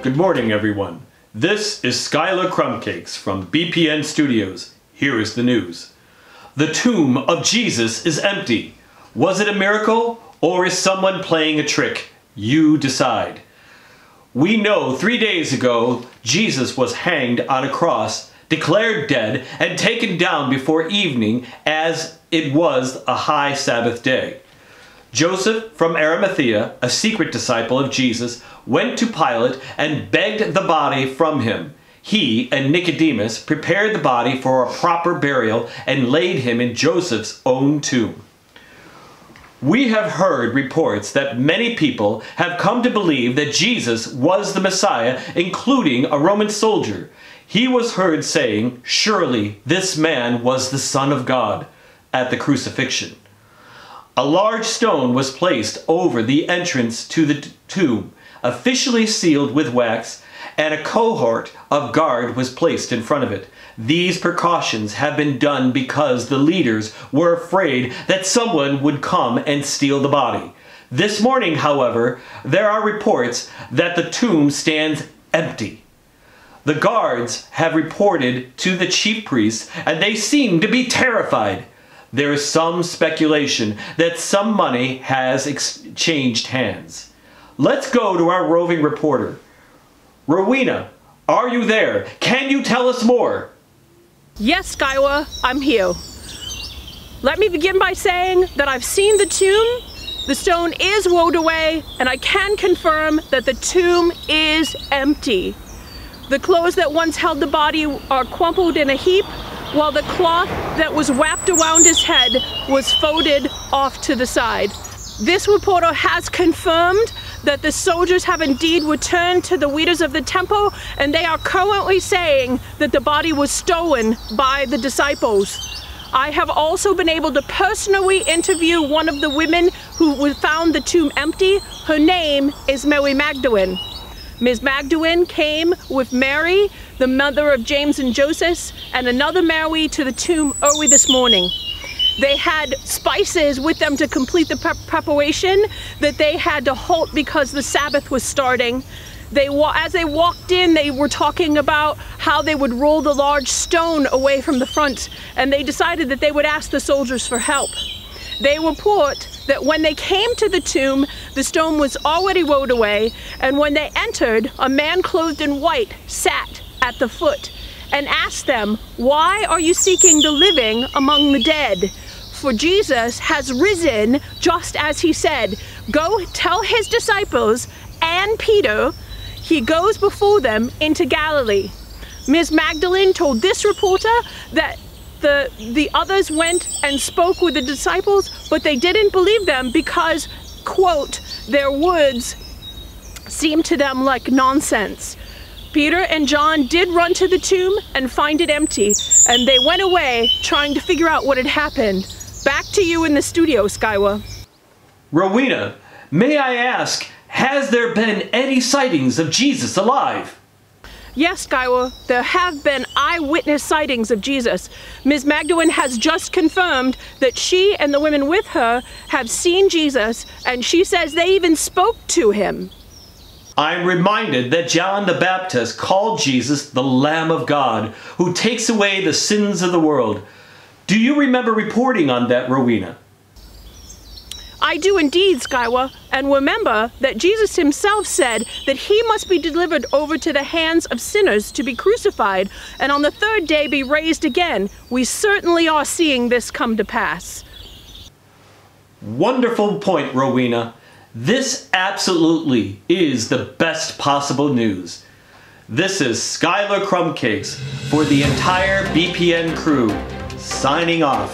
Good morning, everyone. This is Skylar Crumbcakes from BPN Studios. Here is the news. The tomb of Jesus is empty. Was it a miracle, or is someone playing a trick? You decide. We know 3 days ago Jesus was hanged on a cross, declared dead, and taken down before evening as it was a high Sabbath day. Joseph from Arimathea, a secret disciple of Jesus, went to Pilate and begged the body from him. He and Nicodemus prepared the body for a proper burial and laid him in Joseph's own tomb. We have heard reports that many people have come to believe that Jesus was the Messiah, including a Roman soldier. He was heard saying, "Surely this man was the Son of God," at the crucifixion. A large stone was placed over the entrance to the tomb, officially sealed with wax, and a cohort of guard was placed in front of it. These precautions have been done because the leaders were afraid that someone would come and steal the body. This morning, however, there are reports that the tomb stands empty. The guards have reported to the chief priests, and they seem to be terrified. There is some speculation that some money has exchanged hands. Let's go to our roving reporter. Rowena, are you there? Can you tell us more? Yes, Skylar, I'm here. Let me begin by saying that I've seen the tomb. The stone is rolled away, and I can confirm that the tomb is empty. The clothes that once held the body are crumpled in a heap, while the cloth that was wrapped around his head was folded off to the side. This reporter has confirmed that the soldiers have indeed returned to the leaders of the temple, and they are currently saying that the body was stolen by the disciples. I have also been able to personally interview one of the women who found the tomb empty. Her name is Mary Magdalene. Ms. Magdalene came with Mary, the mother of James and Joseph, and another Mary to the tomb early this morning. They had spices with them to complete the preparation that they had to halt because the Sabbath was starting. As they walked in, they were talking about how they would roll the large stone away from the front, and they decided that they would ask the soldiers for help. They report that when they came to the tomb, the stone was already rolled away, and when they entered, a man clothed in white sat at the foot and asked them, "Why are you seeking the living among the dead? For Jesus has risen just as he said. Go tell his disciples and Peter he goes before them into Galilee." Ms. Magdalene told this reporter that the others went and spoke with the disciples, but they didn't believe them because, quote, their words seemed to them like nonsense. Peter and John did run to the tomb and find it empty, and they went away trying to figure out what had happened. Back to you in the studio, Skylar. Rowena, may I ask, has there been any sightings of Jesus alive? Yes, Skylar, there have been eyewitness sightings of Jesus. Ms. Magdalene has just confirmed that she and the women with her have seen Jesus, and she says they even spoke to him. I'm reminded that John the Baptist called Jesus the Lamb of God, who takes away the sins of the world. Do you remember reporting on that, Rowena? I do indeed, Skylar, and remember that Jesus himself said that he must be delivered over to the hands of sinners to be crucified, and on the third day be raised again. We certainly are seeing this come to pass. Wonderful point, Rowena. This absolutely is the best possible news. This is Skylar Crumbcakes for the entire BPN crew, signing off.